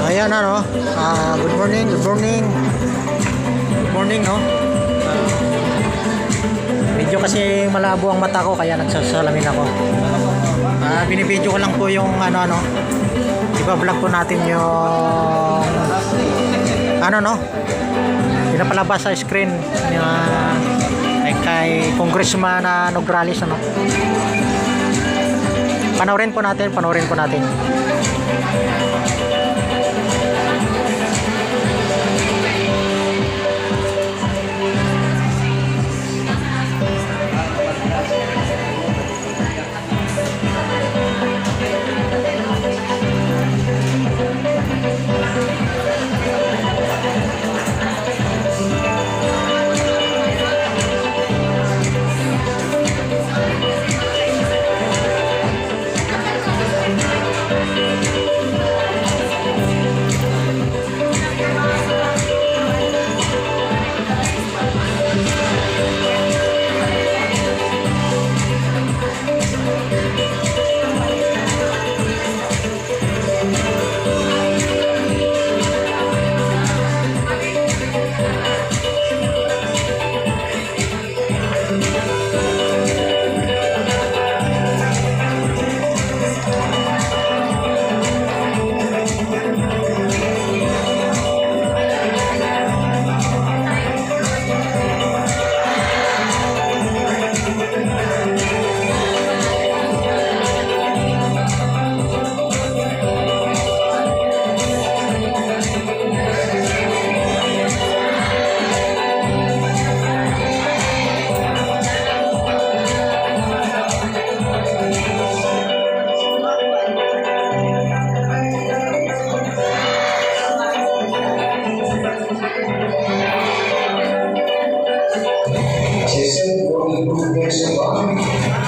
Ayan ano, good morning, good morning. Good morning no. Medyo kasi malabo ang mata ko kaya nagsasalamin ako. Binibidyo ko lang po yung ano. Iba-vlog po natin yung ano no. Pinapalabas sa screen kay Congressman Nograles ano. Panoorin po natin.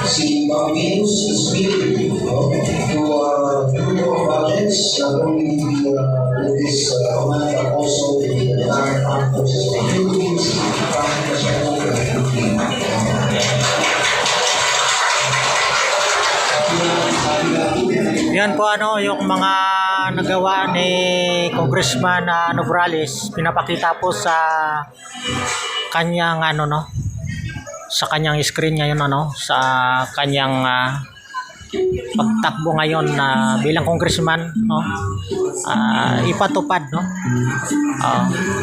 Si Bang Venus is willing to do more projects, not only with this command, but also with the armed forces of the Philippines, Yan po ano yung mga nagawa ni Congressman Nograles, pinapakita po sa kanyang ano no, sa kanyang screen ngayon ano, sa kanyang pagtakbo ngayon na bilang congressman no, ipatupad no.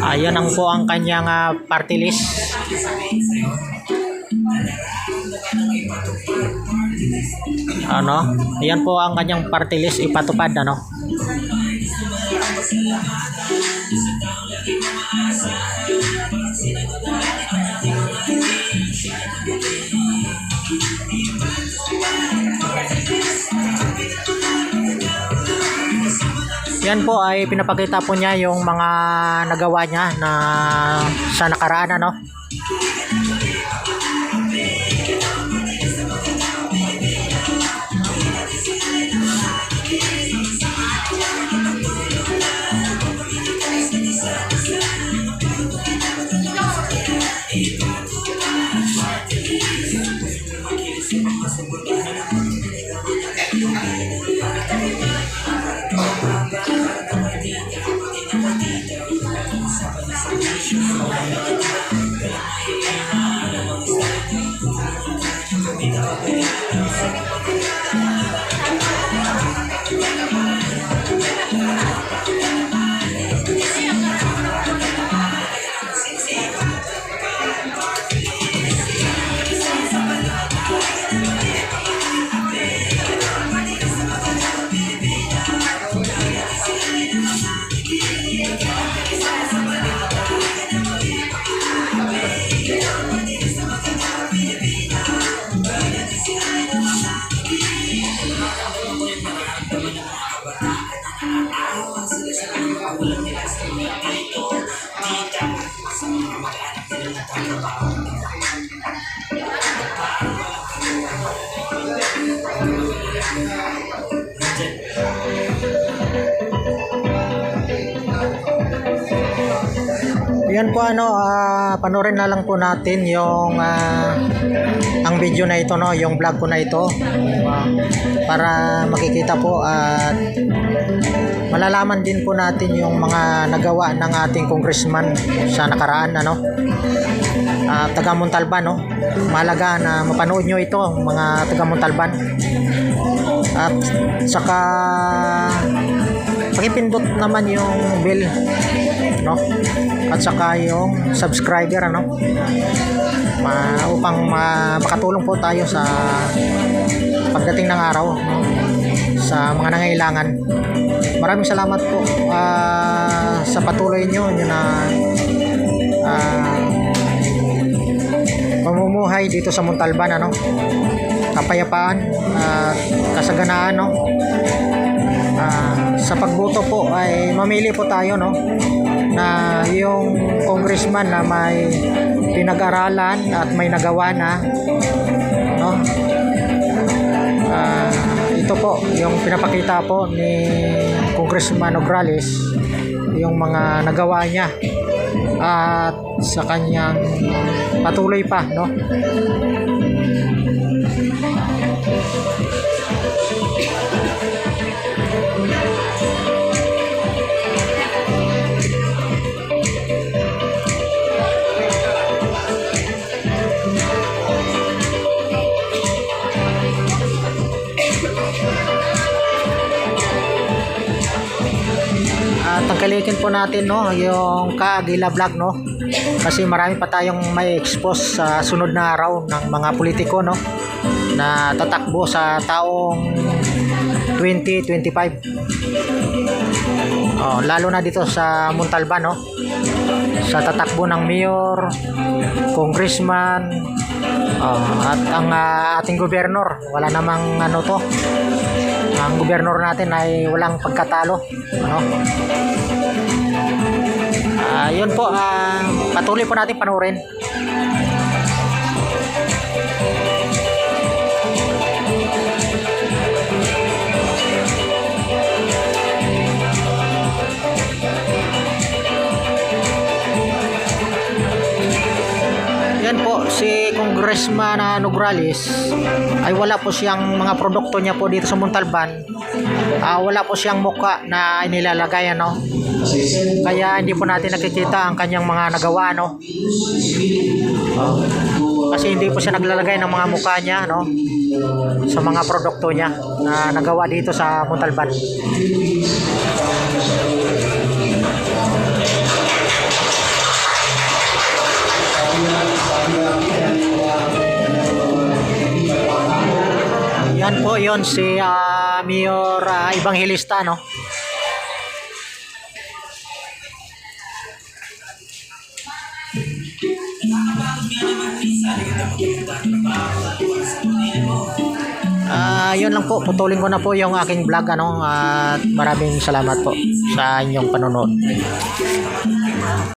Ayan ang po ang kanyang party list. Ano? Ayan po ang kanyang party list ipatupad ano. Yan po ay pinapakita po niya yung mga nagawa niya na sa nakaraan ano. Yan po ano, panoorin na lang po natin yung ang video na ito no, yung vlog ko na ito para makikita po at malalaman din po natin yung mga nagawa ng ating congressman sa nakaraan, ano, taga Montalban, no. Mahalaga na mapanood nyo ito, mga taga Montalban. At saka pakipindot naman yung bell, no, at saka yung subscriber, ano, upang makatulong po tayo sa pagdating ng araw, no, sa mga nangailangan. Maraming salamat po sa patuloy nyo na pamumuhay dito sa Montalban, ano, kapayapaan at kasaganaan, no. Sa pagboto po ay mamili po tayo, no, na yung congressman na may pinag-aralan at may nagawa na, no. Ito po yung pinapakita po ni Congressman Nograles, yung mga nagawa niya at sa kanyang patuloy pa, no. At tangkilikin po natin, no, yung Kaagila Vlog, no, kasi marami pa tayong may expose sa sunod na araw ng mga politiko, no, na tatakbo sa taong 2025. Lalo na dito sa Montalban, no, sa tatakbo ng mayor, congressman, at ang ating gobernador. Wala namang ano to, ang gobernador natin ay walang pagkatalo, ano. Yun po, patuloy po natin panoorin. Yan po, si Congressman Nograles ay wala po siyang mga produkto niya po dito sa Montalban. Wala po siyang mukha na inilalagay, ano. Kaya hindi po natin nakikita ang kanyang mga nagawa, no. Kasi hindi po siya naglalagay ng mga mukha niya, no, sa mga produkto niya na nagawa dito sa Montalban. Yan po yon si Mayor Evangelista, no. Yun lang po, putulin ko na po yung aking vlog, ano, at maraming salamat po sa inyong panonood.